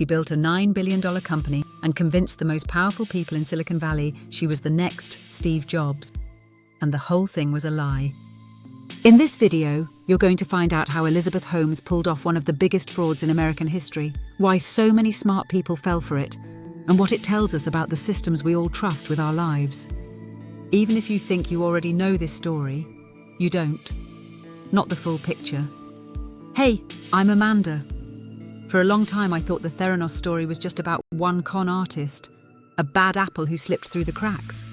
She built a $9 billion company and convinced the most powerful people in Silicon Valley she was the next Steve Jobs. And the whole thing was a lie. In this video, you're going to find out how Elizabeth Holmes pulled off one of the biggest frauds in American history, why so many smart people fell for it, and what it tells us about the systems we all trust with our lives. Even if you think you already know this story, you don't. Not the full picture. Hey, I'm Amanda. For a long time I thought the Theranos story was just about one con artist, a bad apple who slipped through the cracks.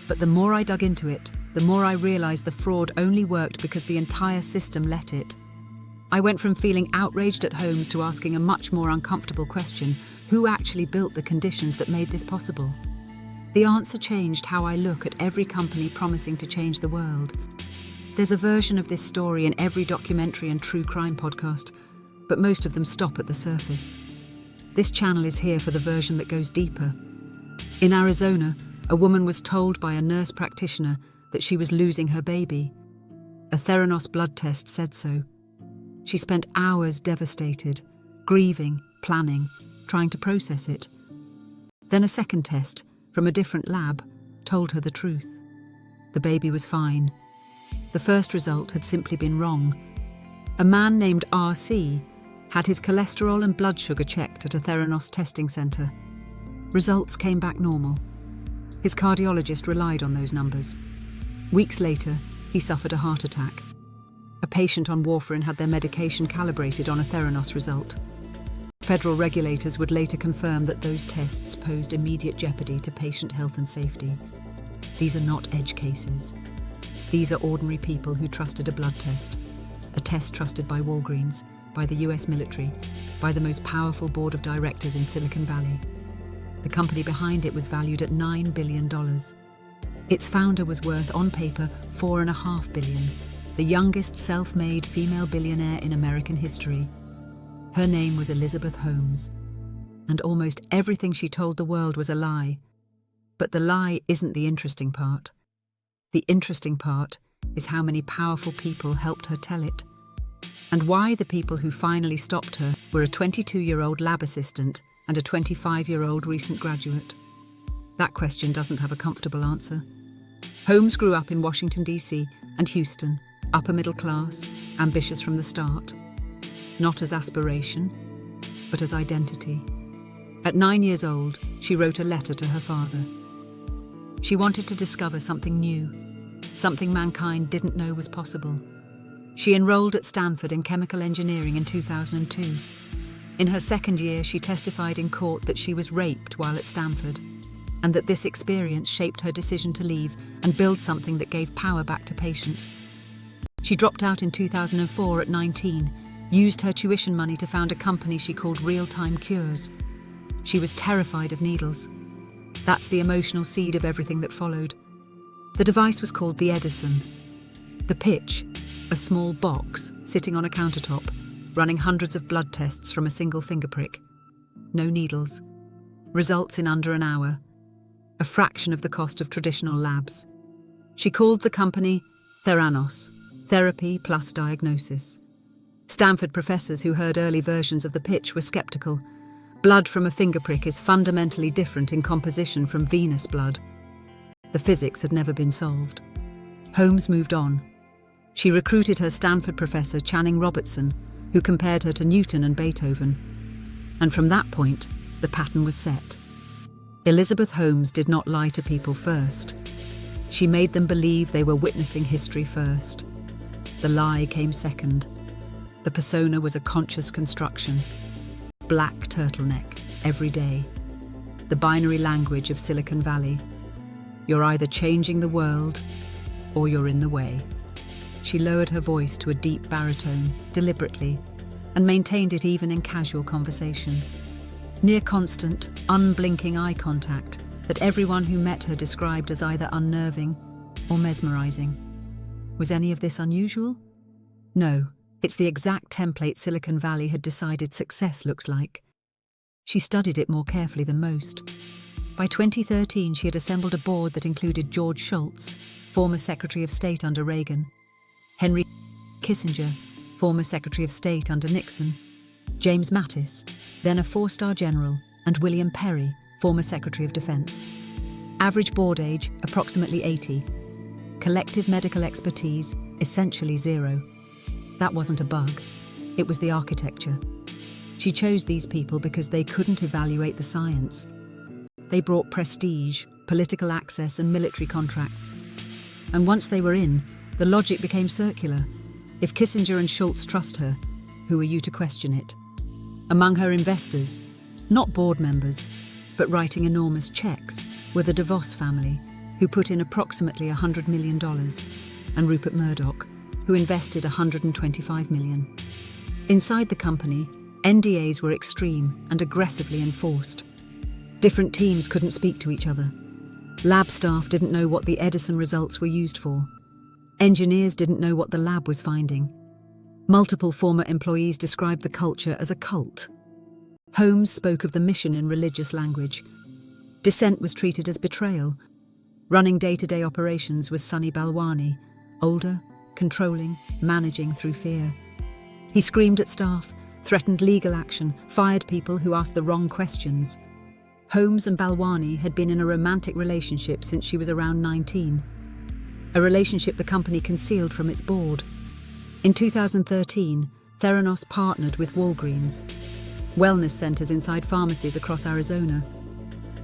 But the more I dug into it, the more I realized the fraud only worked because the entire system let it. I went from feeling outraged at Holmes to asking a much more uncomfortable question: who actually built the conditions that made this possible? The answer changed how I look at every company promising to change the world. There's a version of this story in every documentary and true crime podcast, but most of them stop at the surface. This channel is here for the version that goes deeper. In Arizona, a woman was told by a nurse practitioner that she was losing her baby. A Theranos blood test said so. She spent hours devastated, grieving, planning, trying to process it. Then a second test, from a different lab, told her the truth. The baby was fine. The first result had simply been wrong. A man named RC had his cholesterol and blood sugar checked at a Theranos testing center. Results came back normal. His cardiologist relied on those numbers. Weeks later, he suffered a heart attack. A patient on warfarin had their medication calibrated on a Theranos result. Federal regulators would later confirm that those tests posed immediate jeopardy to patient health and safety. These are not edge cases. These are ordinary people who trusted a blood test, a test trusted by Walgreens, by the US military, by the most powerful board of directors in Silicon Valley. The company behind it was valued at $9 billion. Its founder was worth, on paper, $4.5 billion, the youngest self-made female billionaire in American history. Her name was Elizabeth Holmes, and almost everything she told the world was a lie. But the lie isn't the interesting part. The interesting part is how many powerful people helped her tell it, and why the people who finally stopped her were a 22-year-old lab assistant and a 25-year-old recent graduate. That question doesn't have a comfortable answer. Holmes grew up in Washington, D.C. and Houston, upper middle class, ambitious from the start. Not as aspiration, but as identity. At 9 years old, she wrote a letter to her father. She wanted to discover something new, something mankind didn't know was possible. She enrolled at Stanford in chemical engineering in 2002. In her second year, she testified in court that she was raped while at Stanford, and that this experience shaped her decision to leave and build something that gave power back to patients. She dropped out in 2004 at 19, used her tuition money to found a company she called Real-Time Cures. She was terrified of needles. That's the emotional seed of everything that followed. The device was called the Edison. The pitch, a small box sitting on a countertop, running hundreds of blood tests from a single finger prick. No needles. Results in under an hour. A fraction of the cost of traditional labs. She called the company Theranos, Therapy Plus Diagnosis. Stanford professors who heard early versions of the pitch were skeptical. Blood from a finger prick is fundamentally different in composition from venous blood. The physics had never been solved. Holmes moved on. She recruited her Stanford professor Channing Robertson, who compared her to Newton and Beethoven. And from that point, the pattern was set. Elizabeth Holmes did not lie to people first. She made them believe they were witnessing history first. The lie came second. The persona was a conscious construction. Black turtleneck, every day. The binary language of Silicon Valley. You're either changing the world, or you're in the way. She lowered her voice to a deep baritone, deliberately, and maintained it even in casual conversation. Near constant, unblinking eye contact that everyone who met her described as either unnerving or mesmerizing. Was any of this unusual? No, it's the exact template Silicon Valley had decided success looks like. She studied it more carefully than most. By 2013, she had assembled a board that included George Shultz, former Secretary of State under Reagan, Henry Kissinger, former Secretary of State under Nixon, James Mattis, then a 4-star general, and William Perry, former Secretary of Defense. Average board age, approximately 80. Collective medical expertise, essentially 0. That wasn't a bug. It was the architecture. She chose these people because they couldn't evaluate the science. They brought prestige, political access, and military contracts. And once they were in, the logic became circular. If Kissinger and Schultz trust her, who are you to question it? Among her investors, not board members, but writing enormous checks, were the DeVos family, who put in approximately $100 million, and Rupert Murdoch, who invested $125 million. Inside the company, NDAs were extreme and aggressively enforced. Different teams couldn't speak to each other. Lab staff didn't know what the Edison results were used for. Engineers didn't know what the lab was finding. Multiple former employees described the culture as a cult. Holmes spoke of the mission in religious language. Dissent was treated as betrayal. Running day-to-day operations was Sunny Balwani, older, controlling, managing through fear. He screamed at staff, threatened legal action, fired people who asked the wrong questions. Holmes and Balwani had been in a romantic relationship since she was around 19. A relationship the company concealed from its board. In 2013, Theranos partnered with Walgreens, wellness centers inside pharmacies across Arizona.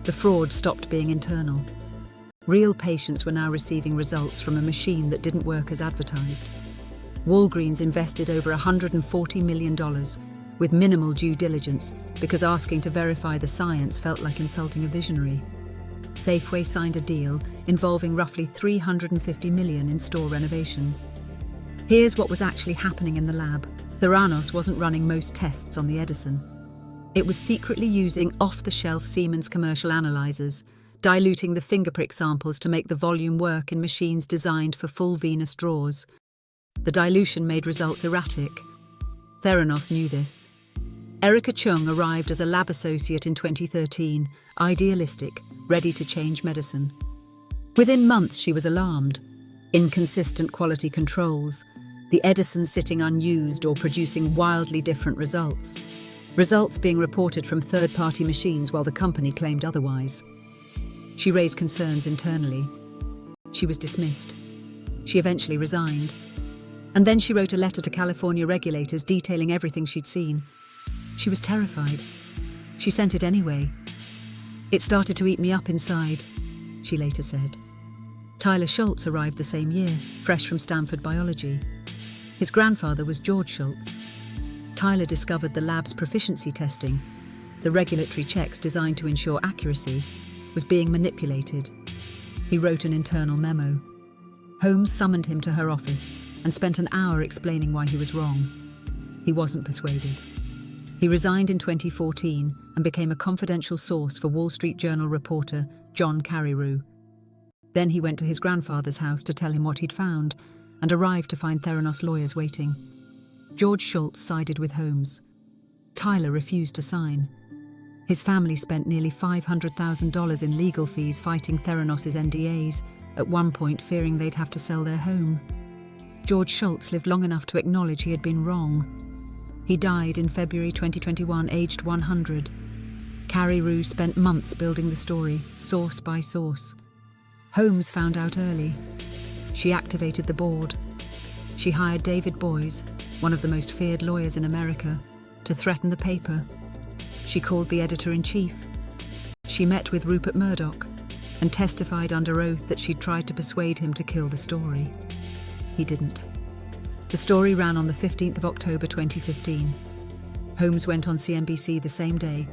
The fraud stopped being internal. Real patients were now receiving results from a machine that didn't work as advertised. Walgreens invested over $140 million with minimal due diligence because asking to verify the science felt like insulting a visionary. Safeway signed a deal involving roughly $350 million in store renovations. Here's what was actually happening in the lab. Theranos wasn't running most tests on the Edison. It was secretly using off-the-shelf Siemens commercial analyzers, diluting the fingerprick samples to make the volume work in machines designed for full venous draws. The dilution made results erratic. Theranos knew this. Erica Chung arrived as a lab associate in 2013, idealistic, ready to change medicine. Within months, she was alarmed. Inconsistent quality controls, the Edison sitting unused or producing wildly different results. Results being reported from third-party machines while the company claimed otherwise. She raised concerns internally. She was dismissed. She eventually resigned. And then she wrote a letter to California regulators detailing everything she'd seen. She was terrified. She sent it anyway. "It started to eat me up inside," she later said. Tyler Schultz arrived the same year, fresh from Stanford biology. His grandfather was George Schultz. Tyler discovered the lab's proficiency testing, the regulatory checks designed to ensure accuracy, was being manipulated. He wrote an internal memo. Holmes summoned him to her office and spent an hour explaining why he was wrong. He wasn't persuaded. He resigned in 2014 and became a confidential source for Wall Street Journal reporter John Carreyrou. Then he went to his grandfather's house to tell him what he'd found and arrived to find Theranos lawyers waiting. George Schultz sided with Holmes. Tyler refused to sign. His family spent nearly $500,000 in legal fees fighting Theranos' NDAs, at one point fearing they'd have to sell their home. George Schultz lived long enough to acknowledge he had been wrong. He died in February 2021, aged 100. Carreyrou spent months building the story, source by source. Holmes found out early. She activated the board. She hired David Boies, one of the most feared lawyers in America, to threaten the paper. She called the editor-in-chief. She met with Rupert Murdoch and testified under oath that she'd tried to persuade him to kill the story. He didn't. The story ran on the 15th of October 2015. Holmes went on CNBC the same day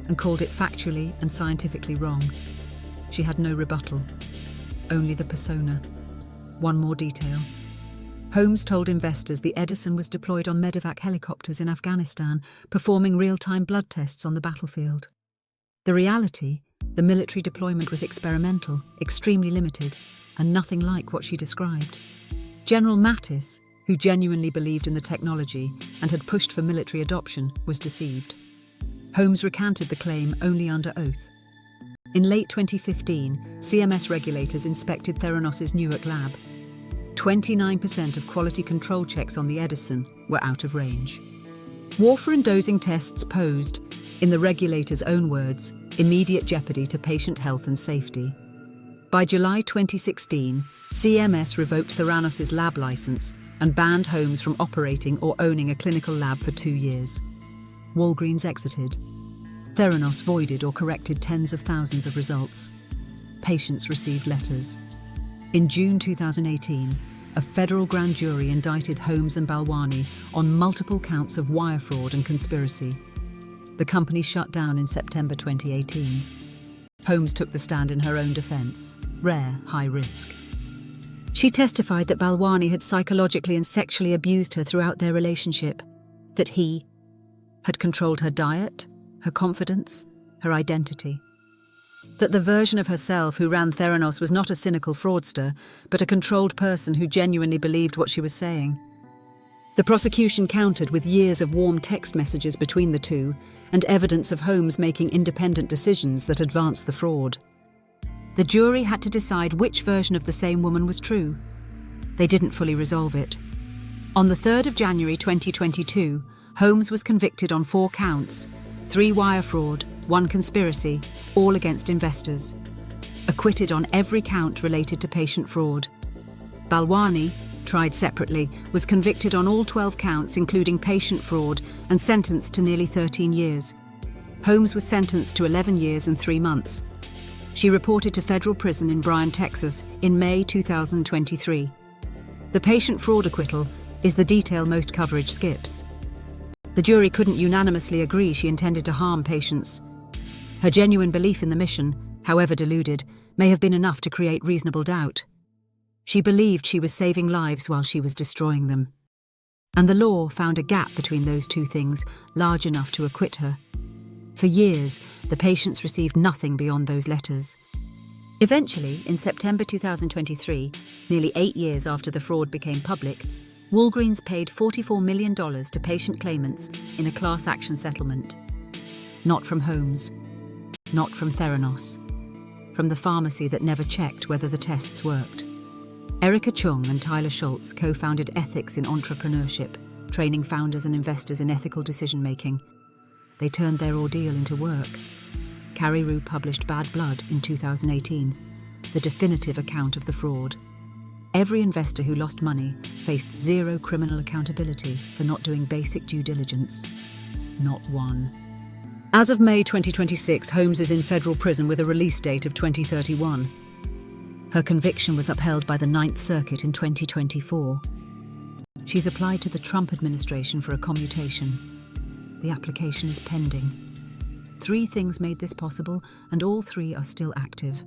and called it factually and scientifically wrong. She had no rebuttal, only the persona. One more detail. Holmes told investors the Edison was deployed on medevac helicopters in Afghanistan, performing real-time blood tests on the battlefield. The reality, the military deployment was experimental, extremely limited, and nothing like what she described. General Mattis, who genuinely believed in the technology and had pushed for military adoption, was deceived. Holmes recanted the claim only under oath. In late 2015, CMS regulators inspected Theranos' Newark lab. 29% of quality control checks on the Edison were out of range. Warfarin and dosing tests posed, in the regulator's own words, immediate jeopardy to patient health and safety. By July 2016, CMS revoked Theranos' lab license and banned Holmes from operating or owning a clinical lab for 2 years. Walgreens exited. Theranos voided or corrected tens of thousands of results. Patients received letters. In June 2018, a federal grand jury indicted Holmes and Balwani on multiple counts of wire fraud and conspiracy. The company shut down in September 2018. Holmes took the stand in her own defense. Rare, high risk. She testified that Balwani had psychologically and sexually abused her throughout their relationship, that he had controlled her diet, her confidence, her identity. That the version of herself who ran Theranos was not a cynical fraudster, but a controlled person who genuinely believed what she was saying. The prosecution countered with years of warm text messages between the two and evidence of Holmes making independent decisions that advanced the fraud. The jury had to decide which version of the same woman was true. They didn't fully resolve it. On the 3rd of January 2022, Holmes was convicted on 4 counts, 3 wire fraud, 1 conspiracy, all against investors. Acquitted on every count related to patient fraud. Balwani, tried separately, was convicted on all 12 counts including patient fraud and sentenced to nearly 13 years. Holmes was sentenced to 11 years and 3 months. She reported to federal prison in Bryan, Texas in May 2023. The patient fraud acquittal is the detail most coverage skips. The jury couldn't unanimously agree she intended to harm patients. Her genuine belief in the mission, however deluded, may have been enough to create reasonable doubt. She believed she was saving lives while she was destroying them. And the law found a gap between those two things large enough to acquit her. For years, the patients received nothing beyond those letters. Eventually, in September 2023, nearly 8 years after the fraud became public, Walgreens paid $44 million to patient claimants in a class action settlement. Not from Holmes, not from Theranos, from the pharmacy that never checked whether the tests worked. Erica Chung and Tyler Schultz co-founded Ethics in Entrepreneurship, training founders and investors in ethical decision-making. They turned their ordeal into work. Carrie Rue published Bad Blood in 2018, the definitive account of the fraud. Every investor who lost money faced zero criminal accountability for not doing basic due diligence. Not one. As of May 2026, Holmes is in federal prison with a release date of 2031. Her conviction was upheld by the Ninth Circuit in 2024. She's applied to the Trump administration for a commutation. The application is pending. 3 things made this possible, and all 3 are still active.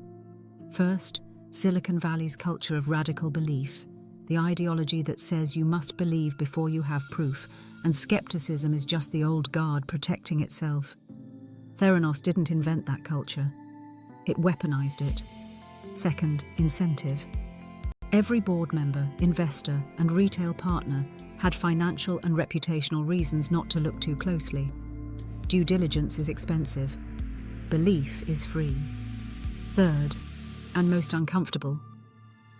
First, Silicon Valley's culture of radical belief, the ideology that says you must believe before you have proof, and skepticism is just the old guard protecting itself. Theranos didn't invent that culture. It weaponized it. Second, incentive. Every board member, investor, and retail partner had financial and reputational reasons not to look too closely. Due diligence is expensive. Belief is free. Third, and most uncomfortable,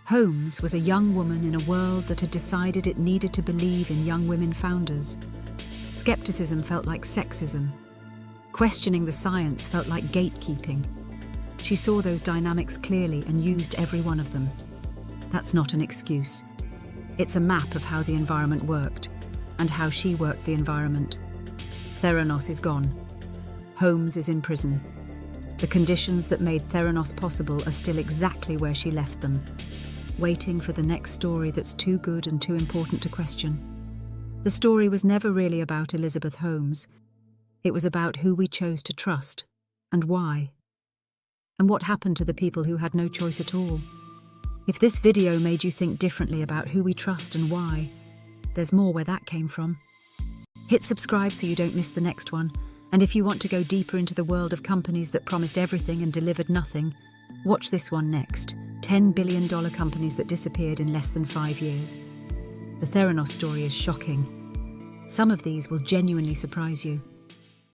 Holmes was a young woman in a world that had decided it needed to believe in young women founders. Skepticism felt like sexism. Questioning the science felt like gatekeeping. She saw those dynamics clearly and used every one of them. That's not an excuse. It's a map of how the environment worked, and how she worked the environment. Theranos is gone. Holmes is in prison. The conditions that made Theranos possible are still exactly where she left them, waiting for the next story that's too good and too important to question. The story was never really about Elizabeth Holmes. It was about who we chose to trust, and why. And what happened to the people who had no choice at all. If this video made you think differently about who we trust and why, there's more where that came from. Hit subscribe so you don't miss the next one, and if you want to go deeper into the world of companies that promised everything and delivered nothing, watch this one next. $10 billion companies that disappeared in less than 5 years. The Theranos story is shocking. Some of these will genuinely surprise you.